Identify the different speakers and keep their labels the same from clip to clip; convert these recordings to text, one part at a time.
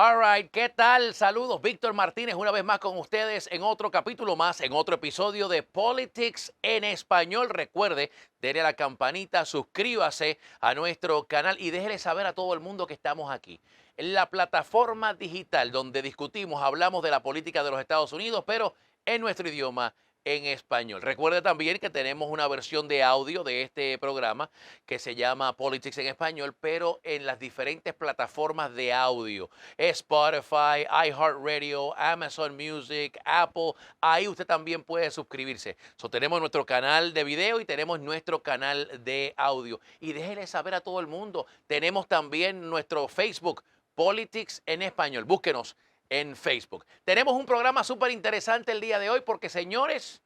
Speaker 1: All right, ¿qué tal? Saludos, Víctor Martínez, una vez más con ustedes en otro capítulo más, en otro episodio de Politics en Español. Recuerde, denle a la campanita, suscríbase a nuestro canal y déjele saber a todo el mundo que estamos aquí. En la plataforma digital donde discutimos, hablamos de la política de los Estados Unidos, pero en nuestro idioma en español. Recuerde también que tenemos una versión de audio de este programa que se llama Politics en Español, pero en las diferentes plataformas de audio. Spotify, iHeartRadio, Amazon Music, Apple. Ahí usted también puede suscribirse. Tenemos nuestro canal de video y tenemos nuestro canal de audio. Y déjele saber a todo el mundo, tenemos también nuestro Facebook, Politics en Español. Búsquenos en Facebook. Tenemos un programa súper interesante el día de hoy porque, señores,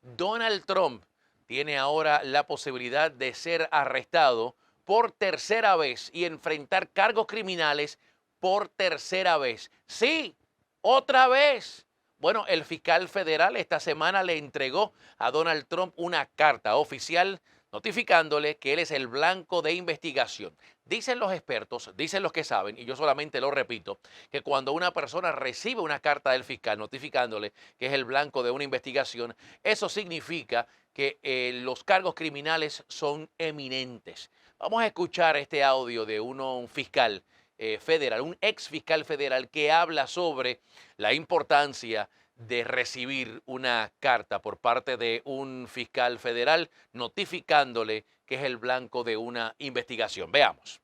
Speaker 1: Donald Trump tiene ahora la posibilidad de ser arrestado por tercera vez y enfrentar cargos criminales por tercera vez. Sí, otra vez. Bueno, el fiscal federal esta semana le entregó a Donald Trump una carta oficial notificándole que él es el blanco de investigación. Dicen los expertos, dicen los que saben, y yo solamente lo repito, que cuando una persona recibe una carta del fiscal notificándole que es el blanco de una investigación, eso significa que los cargos criminales son eminentes. Vamos a escuchar este audio de un fiscal federal, un ex fiscal federal que habla sobre la importancia de recibir una carta por parte de un fiscal federal notificándole que es el blanco de una investigación. Veamos.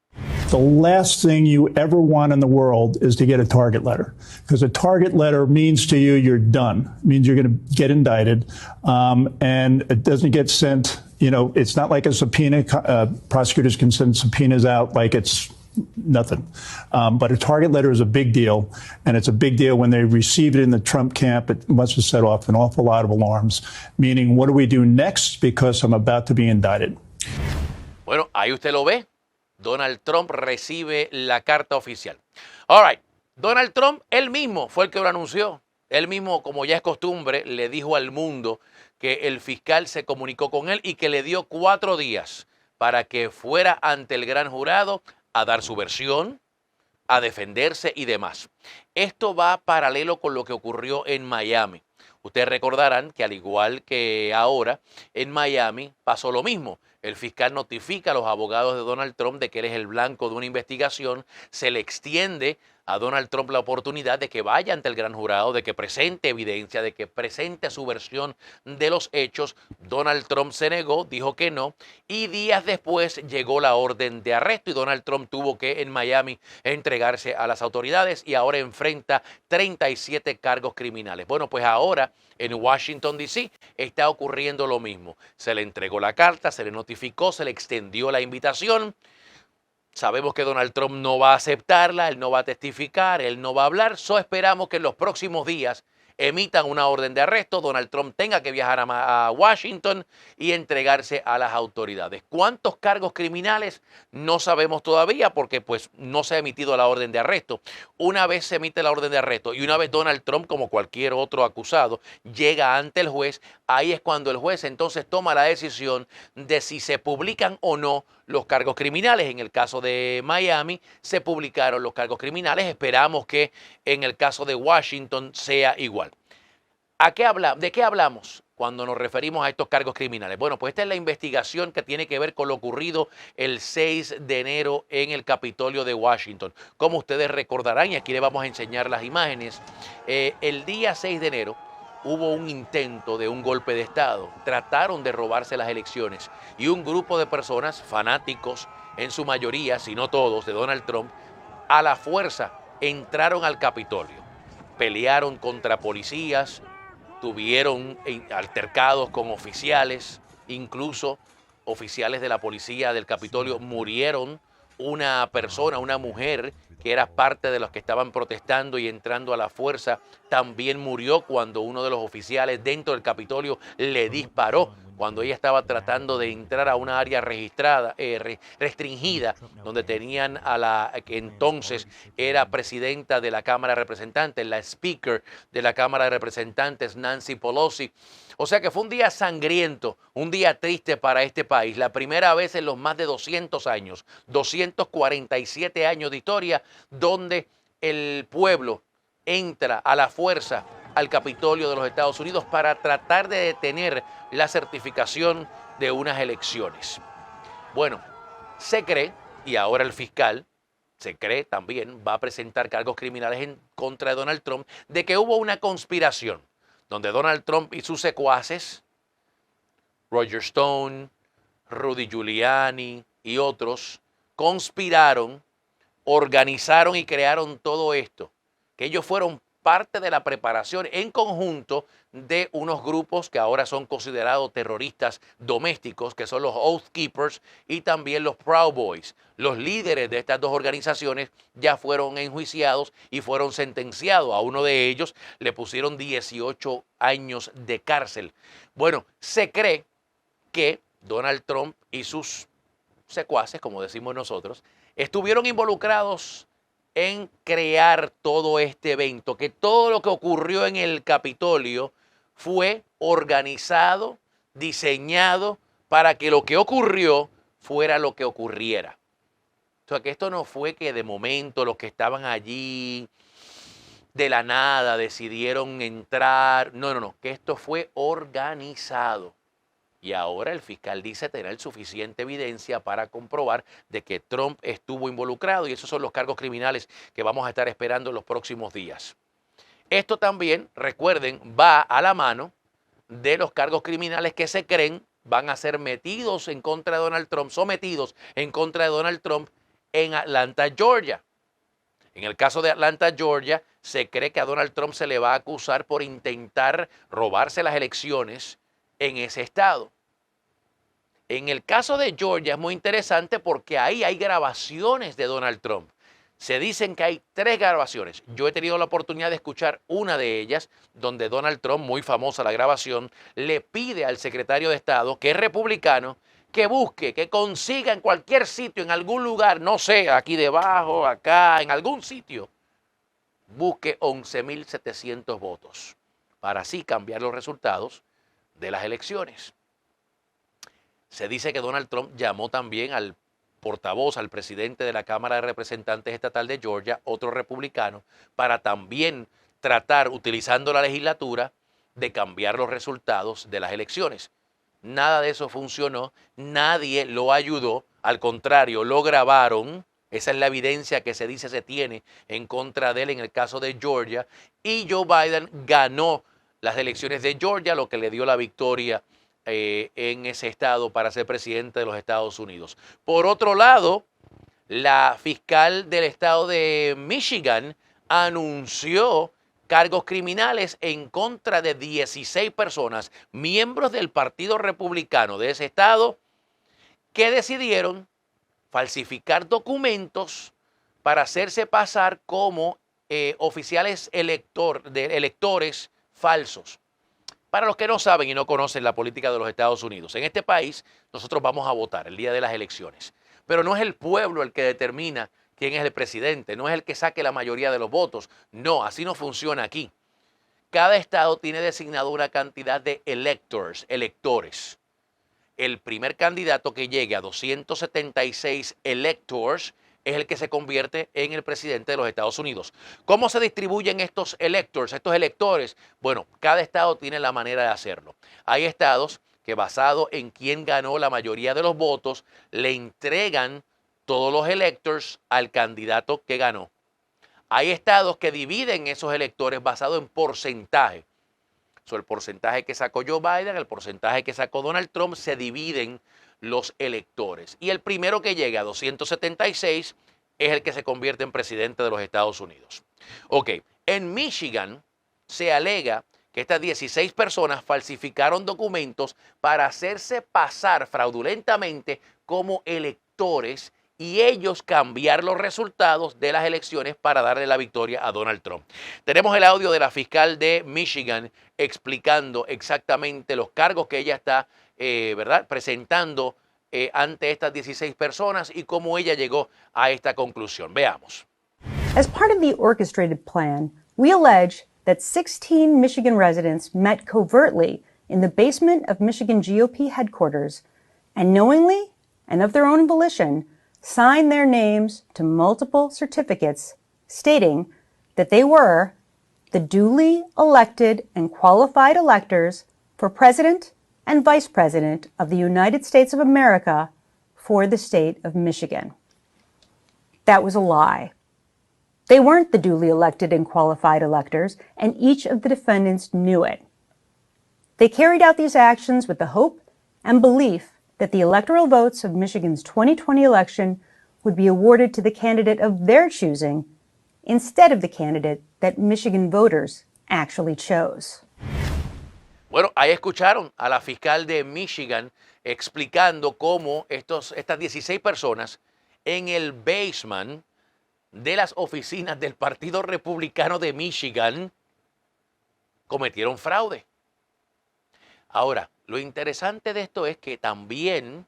Speaker 2: The last thing you ever want in the world is to get a target letter, because a target letter means to you you're done. It means you're going to get indicted, and it doesn't get sent. You know, it's not like a subpoena. Prosecutors can send subpoenas out like it's nothing. But a target letter is a big deal, and it's a big deal when they receive it in the Trump camp. It must have set off an awful lot of alarms, meaning what do we do next because I'm about to be indicted.
Speaker 1: Bueno, ahí usted lo ve. Donald Trump recibe la carta oficial. All right. Donald Trump, él mismo fue el que lo anunció. Él mismo, como ya es costumbre, le dijo al mundo que el fiscal se comunicó con él y que le dio 4 días para que fuera ante el gran jurado a dar su versión, a defenderse y demás. Esto va paralelo con lo que ocurrió en Miami. Ustedes recordarán que al igual que ahora, en Miami pasó lo mismo. El fiscal notifica a los abogados de Donald Trump de que él es el blanco de una investigación. Se le extiende a Donald Trump la oportunidad de que vaya ante el gran jurado, de que presente evidencia, de que presente su versión de los hechos. Donald Trump se negó, dijo que no, y días después llegó la orden de arresto y Donald Trump tuvo que en Miami entregarse a las autoridades y ahora enfrenta 37 cargos criminales. Bueno, pues ahora en Washington, D.C. está ocurriendo lo mismo. Se le entregó la carta, se le notificó, se le extendió la invitación. Sabemos que Donald Trump no va a aceptarla, él no va a testificar, él no va a hablar. Esperamos que en los próximos días emitan una orden de arresto, Donald Trump tenga que viajar a Washington y entregarse a las autoridades. ¿Cuántos cargos criminales? No sabemos todavía porque pues no se ha emitido la orden de arresto. Una vez se emite la orden de arresto y una vez Donald Trump, como cualquier otro acusado, llega ante el juez, ahí es cuando el juez entonces toma la decisión de si se publican o no los cargos criminales. En el caso de Miami se publicaron los cargos criminales. Esperamos que en el caso de Washington sea igual. ¿De qué hablamos cuando nos referimos a estos cargos criminales? Bueno, pues esta es la investigación que tiene que ver con lo ocurrido el 6 de enero en el Capitolio de Washington. Como ustedes recordarán, y aquí les vamos a enseñar las imágenes, el día 6 de enero hubo un intento de un golpe de Estado. Trataron de robarse las elecciones y un grupo de personas, fanáticos en su mayoría, si no todos, de Donald Trump, a la fuerza entraron al Capitolio. Pelearon contra policías, tuvieron altercados con oficiales, incluso oficiales de la policía del Capitolio murieron. Una persona, una mujer que era parte de los que estaban protestando y entrando a la fuerza, también murió cuando uno de los oficiales dentro del Capitolio le disparó cuando ella estaba tratando de entrar a una área restringida, donde tenían a la que entonces era presidenta de la Cámara de Representantes, la Speaker de la Cámara de Representantes, Nancy Pelosi. O sea que fue un día sangriento, un día triste para este país. La primera vez en los más de 200 años, 247 años de historia, donde el pueblo entra a la fuerza al Capitolio de los Estados Unidos para tratar de detener la certificación de unas elecciones. Bueno, se cree, y ahora el fiscal se cree también, va a presentar cargos criminales en contra de Donald Trump, de que hubo una conspiración donde Donald Trump y sus secuaces, Roger Stone, Rudy Giuliani y otros, conspiraron, organizaron y crearon todo esto, que ellos fueron parte de la preparación en conjunto de unos grupos que ahora son considerados terroristas domésticos, que son los Oath Keepers y también los Proud Boys. Los líderes de estas dos organizaciones ya fueron enjuiciados y fueron sentenciados. A uno de ellos le pusieron 18 años de cárcel. Bueno, se cree que Donald Trump y sus secuaces, como decimos nosotros, estuvieron involucrados en crear todo este evento, que todo lo que ocurrió en el Capitolio fue organizado, diseñado para que lo que ocurrió fuera lo que ocurriera. O sea, que esto no fue que de momento los que estaban allí de la nada decidieron entrar. No, que esto fue organizado. Y ahora el fiscal dice tener suficiente evidencia para comprobar de que Trump estuvo involucrado y esos son los cargos criminales que vamos a estar esperando en los próximos días. Esto también, recuerden, va a la mano de los cargos criminales que se creen van a ser metidos en contra de Donald Trump, sometidos en contra de Donald Trump en Atlanta, Georgia. En el caso de Atlanta, Georgia, se cree que a Donald Trump se le va a acusar por intentar robarse las elecciones en ese estado. En el caso de Georgia es muy interesante porque ahí hay grabaciones de Donald Trump. Se dicen que hay 3 grabaciones. Yo he tenido la oportunidad de escuchar una de ellas, donde Donald Trump, muy famosa la grabación, le pide al secretario de Estado, que es republicano, que busque, que consiga en cualquier sitio, en algún lugar, no sé, aquí debajo, acá, en algún sitio, busque 11.700 votos para así cambiar los resultados de las elecciones. Se dice que Donald Trump llamó también al portavoz, al presidente de la Cámara de Representantes Estatal de Georgia, otro republicano, para también tratar, utilizando la legislatura, de cambiar los resultados de las elecciones. Nada de eso funcionó, nadie lo ayudó, al contrario, lo grabaron. Esa es la evidencia que se dice se tiene en contra de él en el caso de Georgia. Y Joe Biden ganó las elecciones de Georgia, lo que le dio la victoria en ese estado para ser presidente de los Estados Unidos. Por otro lado, la fiscal del estado de Michigan anunció cargos criminales en contra de 16 personas, miembros del Partido Republicano de ese estado, que decidieron falsificar documentos para hacerse pasar como oficiales electores falsos. Para los que no saben y no conocen la política de los Estados Unidos, en este país nosotros vamos a votar el día de las elecciones, pero no es el pueblo el que determina quién es el presidente, no es el que saque la mayoría de los votos. No, así no funciona aquí. Cada estado tiene designado una cantidad de electores. El primer candidato que llegue a 276 electors es el que se convierte en el presidente de los Estados Unidos. ¿Cómo se distribuyen estos electores? Bueno, cada estado tiene la manera de hacerlo. Hay estados que, basado en quién ganó la mayoría de los votos, le entregan todos los electors al candidato que ganó. Hay estados que dividen esos electores basado en porcentaje. El porcentaje que sacó Joe Biden, el porcentaje que sacó Donald Trump, se dividen los electores. Y el primero que llegue a 276 es el que se convierte en presidente de los Estados Unidos. Ok, en Michigan se alega que estas 16 personas falsificaron documentos para hacerse pasar fraudulentamente como electores y ellos cambiar los resultados de las elecciones para darle la victoria a Donald Trump. Tenemos el audio de la fiscal de Michigan explicando exactamente los cargos que ella está presentando ante estas 16 personas y cómo ella llegó a esta conclusión. Veamos.
Speaker 3: As part of the orchestrated plan, we allege that 16 Michigan residents met covertly in the basement of Michigan GOP headquarters and knowingly and of their own volition signed their names to multiple certificates stating that they were the duly elected and qualified electors for President and Vice President of the United States of America for the state of Michigan. That was a lie. They weren't the duly elected and qualified electors, and each of the defendants knew it. They carried out these actions with the hope and belief that the electoral votes of Michigan's 2020 election would be awarded to the candidate of their choosing instead of the candidate that Michigan voters actually chose.
Speaker 1: Bueno, ahí escucharon a la fiscal de Michigan explicando cómo estas 16 personas en el basement de las oficinas del Partido Republicano de Michigan cometieron fraude. Ahora, lo interesante de esto es que también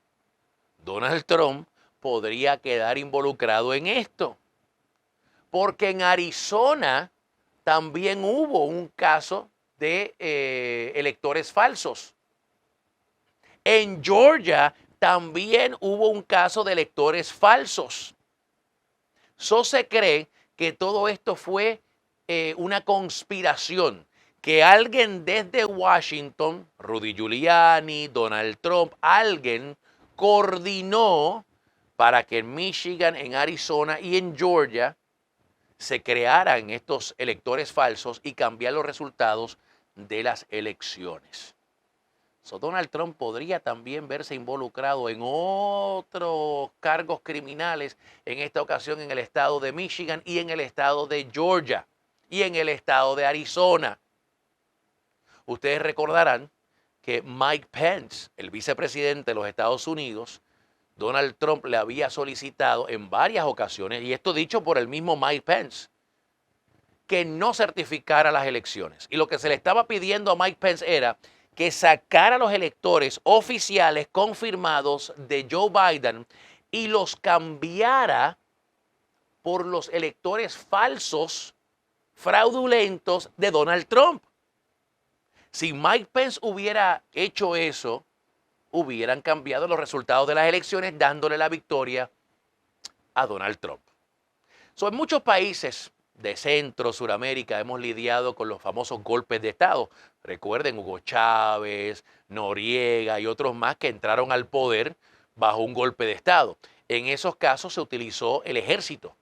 Speaker 1: Donald Trump podría quedar involucrado en esto, porque en Arizona también hubo un caso de electores falsos. En Georgia también hubo un caso de electores falsos. Se cree que todo esto fue una conspiración, que alguien desde Washington, Rudy Giuliani, Donald Trump, alguien coordinó para que en Michigan, en Arizona y en Georgia se crearan estos electores falsos y cambiar los resultados de las elecciones. Donald Trump podría también verse involucrado en otros cargos criminales, en esta ocasión en el estado de Michigan y en el estado de Georgia y en el estado de Arizona. Ustedes recordarán que Mike Pence, el vicepresidente de los Estados Unidos, Donald Trump le había solicitado en varias ocasiones, y esto dicho por el mismo Mike Pence, que no certificara las elecciones. Y lo que se le estaba pidiendo a Mike Pence era que sacara los electores oficiales confirmados de Joe Biden y los cambiara por los electores falsos, fraudulentos de Donald Trump. Si Mike Pence hubiera hecho eso, hubieran cambiado los resultados de las elecciones, dándole la victoria a Donald Trump. En muchos países de Centro, Suramérica, hemos lidiado con los famosos golpes de Estado. Recuerden Hugo Chávez, Noriega y otros más que entraron al poder bajo un golpe de Estado. En esos casos se utilizó el ejército.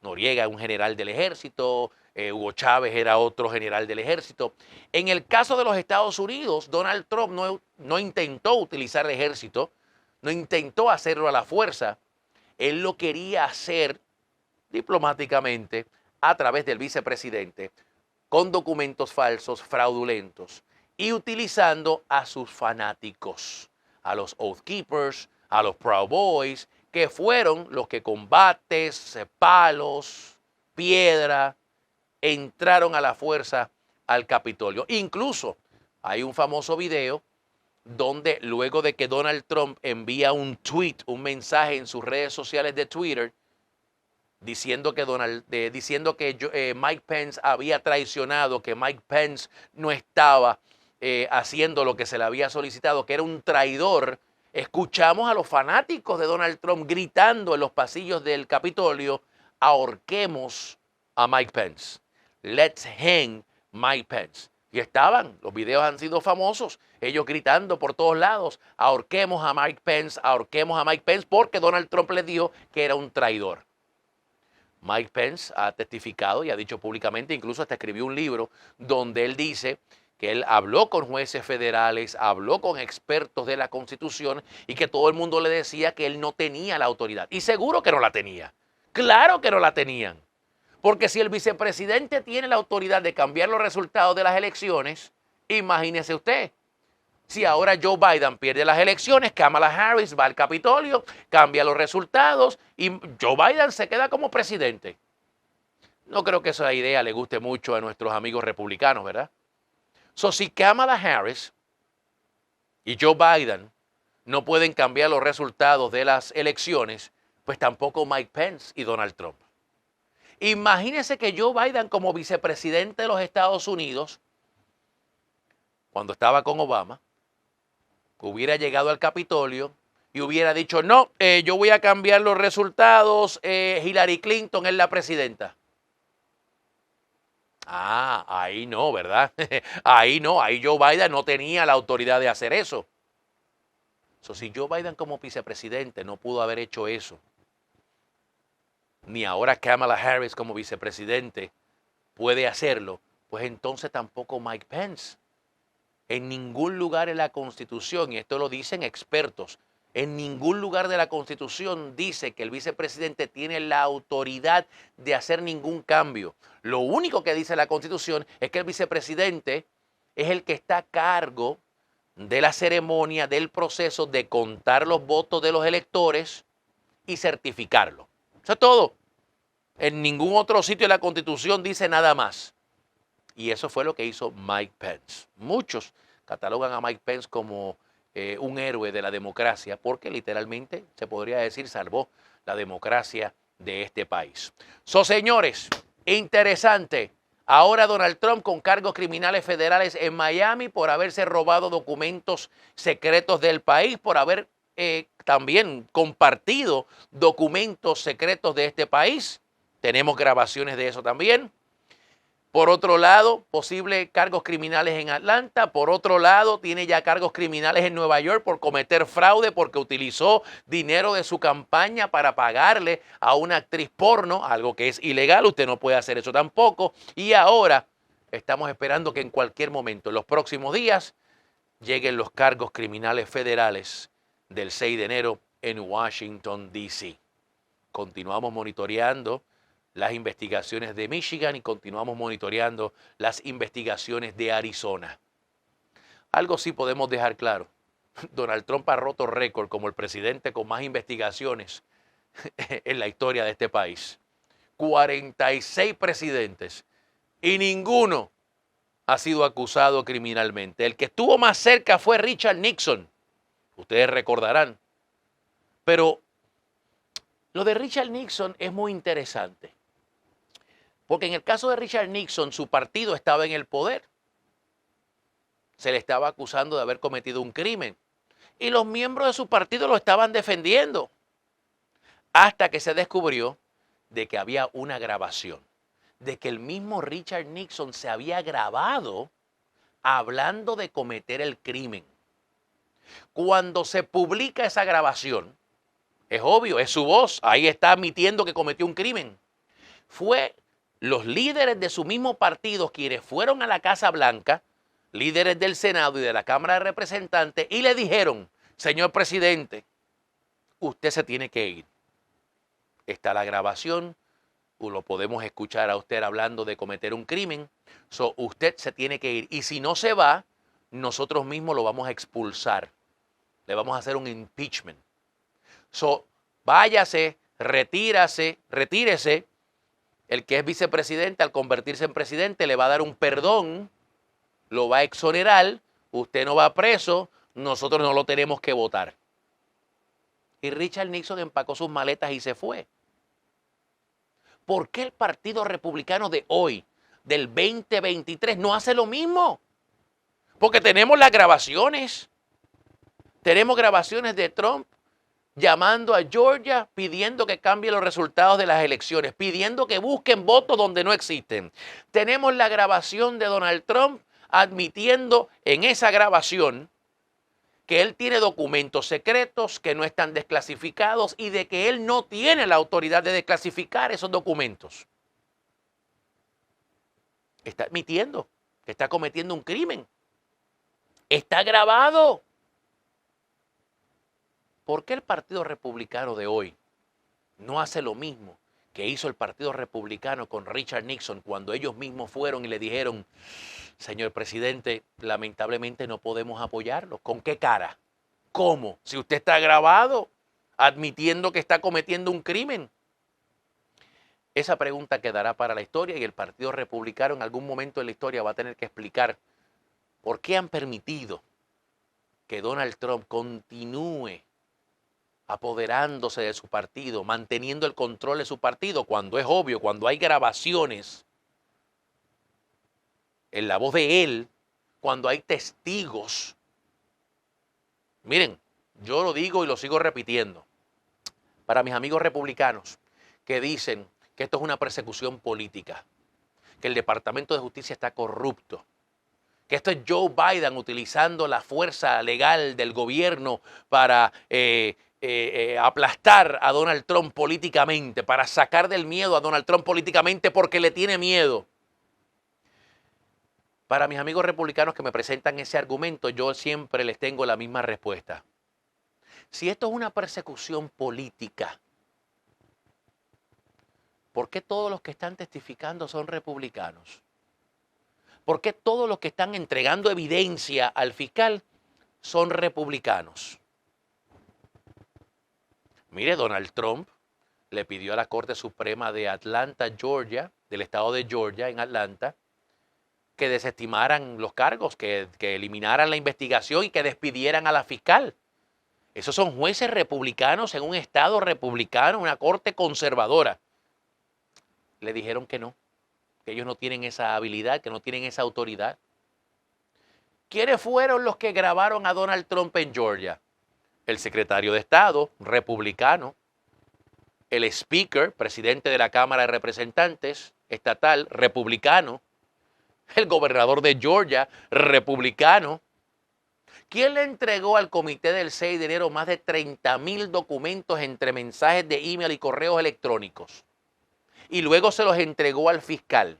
Speaker 1: Noriega era un general del ejército, Hugo Chávez era otro general del ejército. En el caso de los Estados Unidos, Donald Trump no intentó utilizar el ejército, no intentó hacerlo a la fuerza. Él lo quería hacer diplomáticamente a través del vicepresidente, con documentos falsos, fraudulentos, y utilizando a sus fanáticos, a los Oath Keepers, a los Proud Boys, que fueron los que con bates, palos, piedra, entraron a la fuerza al Capitolio. Incluso hay un famoso video donde luego de que Donald Trump envía un tweet, un mensaje en sus redes sociales de Twitter, diciendo que Mike Pence había traicionado, que Mike Pence no estaba haciendo lo que se le había solicitado, que era un traidor, escuchamos a los fanáticos de Donald Trump gritando en los pasillos del Capitolio: ahorquemos a Mike Pence. Let's hang Mike Pence. Y los videos han sido famosos, ellos gritando por todos lados: ahorquemos a Mike Pence, porque Donald Trump les dijo que era un traidor. Mike Pence ha testificado y ha dicho públicamente, incluso hasta escribió un libro donde él dice que él habló con jueces federales, habló con expertos de la Constitución y que todo el mundo le decía que él no tenía la autoridad. Y seguro que no la tenía. Claro que no la tenían. Porque si el vicepresidente tiene la autoridad de cambiar los resultados de las elecciones, imagínese usted. Si ahora Joe Biden pierde las elecciones, Kamala Harris va al Capitolio, cambia los resultados y Joe Biden se queda como presidente. No creo que esa idea le guste mucho a nuestros amigos republicanos, ¿verdad? Si Kamala Harris y Joe Biden no pueden cambiar los resultados de las elecciones, pues tampoco Mike Pence y Donald Trump. Imagínese que Joe Biden, como vicepresidente de los Estados Unidos, cuando estaba con Obama, hubiera llegado al Capitolio y hubiera dicho: no, yo voy a cambiar los resultados, Hillary Clinton es la presidenta. Ah, ahí no, ¿verdad? Ahí no, ahí Joe Biden no tenía la autoridad de hacer eso. Si Joe Biden como vicepresidente no pudo haber hecho eso, ni ahora Kamala Harris como vicepresidente puede hacerlo, pues entonces tampoco Mike Pence. En ningún lugar en la Constitución, y esto lo dicen expertos, en ningún lugar de la Constitución dice que el vicepresidente tiene la autoridad de hacer ningún cambio. Lo único que dice la Constitución es que el vicepresidente es el que está a cargo de la ceremonia, del proceso de contar los votos de los electores y certificarlo. Eso es todo. En ningún otro sitio de la Constitución dice nada más. Y eso fue lo que hizo Mike Pence. Muchos catalogan a Mike Pence como un héroe de la democracia porque literalmente, se podría decir, salvó la democracia de este país. Señores, interesante. Ahora Donald Trump con cargos criminales federales en Miami por haberse robado documentos secretos del país, por haber también compartido documentos secretos de este país. Tenemos grabaciones de eso también. Por otro lado, posibles cargos criminales en Atlanta. Por otro lado, tiene ya cargos criminales en Nueva York por cometer fraude porque utilizó dinero de su campaña para pagarle a una actriz porno, algo que es ilegal. Usted no puede hacer eso tampoco. Y ahora estamos esperando que en cualquier momento, en los próximos días, lleguen los cargos criminales federales del 6 de enero en Washington, D.C. Continuamos monitoreando las investigaciones de Michigan y continuamos monitoreando las investigaciones de Arizona. Algo sí podemos dejar claro. Donald Trump ha roto récord como el presidente con más investigaciones en la historia de este país. 46 presidentes y ninguno ha sido acusado criminalmente. El que estuvo más cerca fue Richard Nixon. Ustedes recordarán. Pero lo de Richard Nixon es muy interesante. Porque en el caso de Richard Nixon, su partido estaba en el poder. Se le estaba acusando de haber cometido un crimen. Y los miembros de su partido lo estaban defendiendo. Hasta que se descubrió de que había una grabación. De que el mismo Richard Nixon se había grabado hablando de cometer el crimen. Cuando se publica esa grabación, es obvio, es su voz. Ahí está admitiendo que cometió un crimen. Fue los líderes de su mismo partido quienes fueron a la Casa Blanca, líderes del Senado y de la Cámara de Representantes, y le dijeron, señor presidente, usted se tiene que ir. Está la grabación, lo podemos escuchar a usted hablando de cometer un crimen, usted se tiene que ir. Y si no se va, nosotros mismos lo vamos a expulsar. Le vamos a hacer un impeachment. Váyase, retírese. El que es vicepresidente, al convertirse en presidente, le va a dar un perdón, lo va a exonerar, usted no va preso, nosotros no lo tenemos que votar. Y Richard Nixon empacó sus maletas y se fue. ¿Por qué el Partido Republicano de hoy, del 2023, no hace lo mismo? Porque tenemos las grabaciones. Tenemos grabaciones de Trump llamando a Georgia, pidiendo que cambie los resultados de las elecciones, pidiendo que busquen votos donde no existen. Tenemos la grabación de Donald Trump admitiendo en esa grabación que él tiene documentos secretos que no están desclasificados y de que él no tiene la autoridad de desclasificar esos documentos. Está admitiendo que está cometiendo un crimen. Está grabado. ¿Por qué el Partido Republicano de hoy no hace lo mismo que hizo el Partido Republicano con Richard Nixon cuando ellos mismos fueron y le dijeron, señor presidente, lamentablemente no podemos apoyarlo? ¿Con qué cara? ¿Cómo? Si usted está grabado admitiendo que está cometiendo un crimen. Esa pregunta quedará para la historia y el Partido Republicano en algún momento de la historia va a tener que explicar por qué han permitido que Donald Trump continúe apoderándose de su partido, manteniendo el control de su partido, cuando es obvio, cuando hay grabaciones en la voz de él, cuando hay testigos. Miren, yo lo digo y lo sigo repitiendo. Para mis amigos republicanos que dicen que esto es una persecución política, que el Departamento de Justicia está corrupto, que esto es Joe Biden utilizando la fuerza legal del gobierno para aplastar a Donald Trump políticamente, para sacar del miedo a Donald Trump políticamente porque le tiene miedo. Para mis amigos republicanos que me presentan ese argumento, yo siempre les tengo la misma respuesta. Si esto es una persecución política, ¿por qué todos los que están testificando son republicanos? ¿Por qué todos los que están entregando evidencia al fiscal son republicanos? Mire, Donald Trump le pidió a la Corte Suprema de Atlanta, Georgia, del estado de Georgia, en Atlanta, que desestimaran los cargos, que eliminaran la investigación y que despidieran a la fiscal. Esos son jueces republicanos en un estado republicano, una corte conservadora. Le dijeron que no, que ellos no tienen esa habilidad, que no tienen esa autoridad. ¿Quiénes fueron los que grabaron a Donald Trump en Georgia? El secretario de Estado, republicano, el speaker, presidente de la Cámara de Representantes estatal, republicano, el gobernador de Georgia, republicano. ¿Quién le entregó al comité del 6 de enero más de 30,000 documentos entre mensajes de email y correos electrónicos? Y luego se los entregó al fiscal.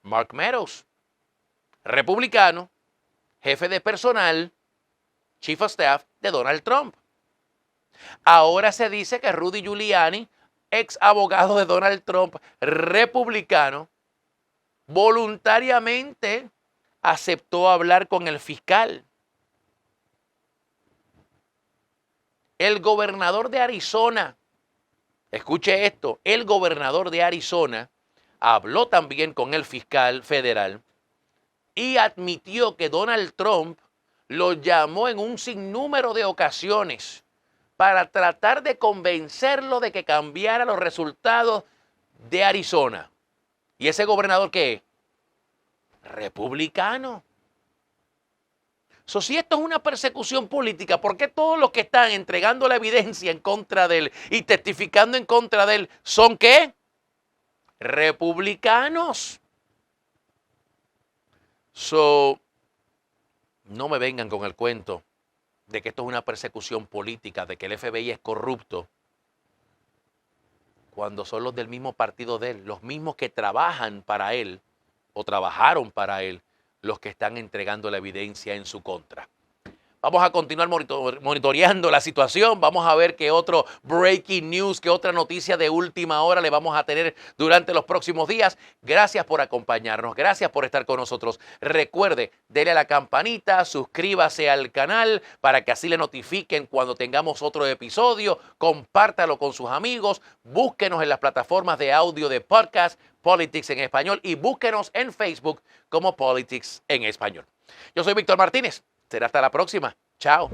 Speaker 1: Mark Meadows, republicano, jefe de personal, chief of staff de Donald Trump. Ahora se dice que Rudy Giuliani, ex abogado de Donald Trump, republicano, voluntariamente aceptó hablar con el fiscal. El gobernador de Arizona, escuche esto, el gobernador de Arizona habló también con el fiscal federal y admitió que Donald Trump lo llamó en un sinnúmero de ocasiones para tratar de convencerlo de que cambiara los resultados de Arizona. ¿Y ese gobernador qué es? Republicano. Si esto es una persecución política, ¿por qué todos los que están entregando la evidencia en contra de él y testificando en contra de él son qué? Republicanos. No me vengan con el cuento de que esto es una persecución política, de que el FBI es corrupto, cuando son los del mismo partido de él, los mismos que trabajan para él o trabajaron para él, los que están entregando la evidencia en su contra. Vamos a continuar monitoreando la situación. Vamos a ver qué otro breaking news, qué otra noticia de última hora le vamos a tener durante los próximos días. Gracias por acompañarnos. Gracias por estar con nosotros. Recuerde, dele a la campanita, suscríbase al canal para que así le notifiquen cuando tengamos otro episodio. Compártalo con sus amigos. Búsquenos en las plataformas de audio de podcast, Politics en Español, y búsquenos en Facebook como Politics en Español. Yo soy Víctor Martínez. Será hasta la próxima. Chao.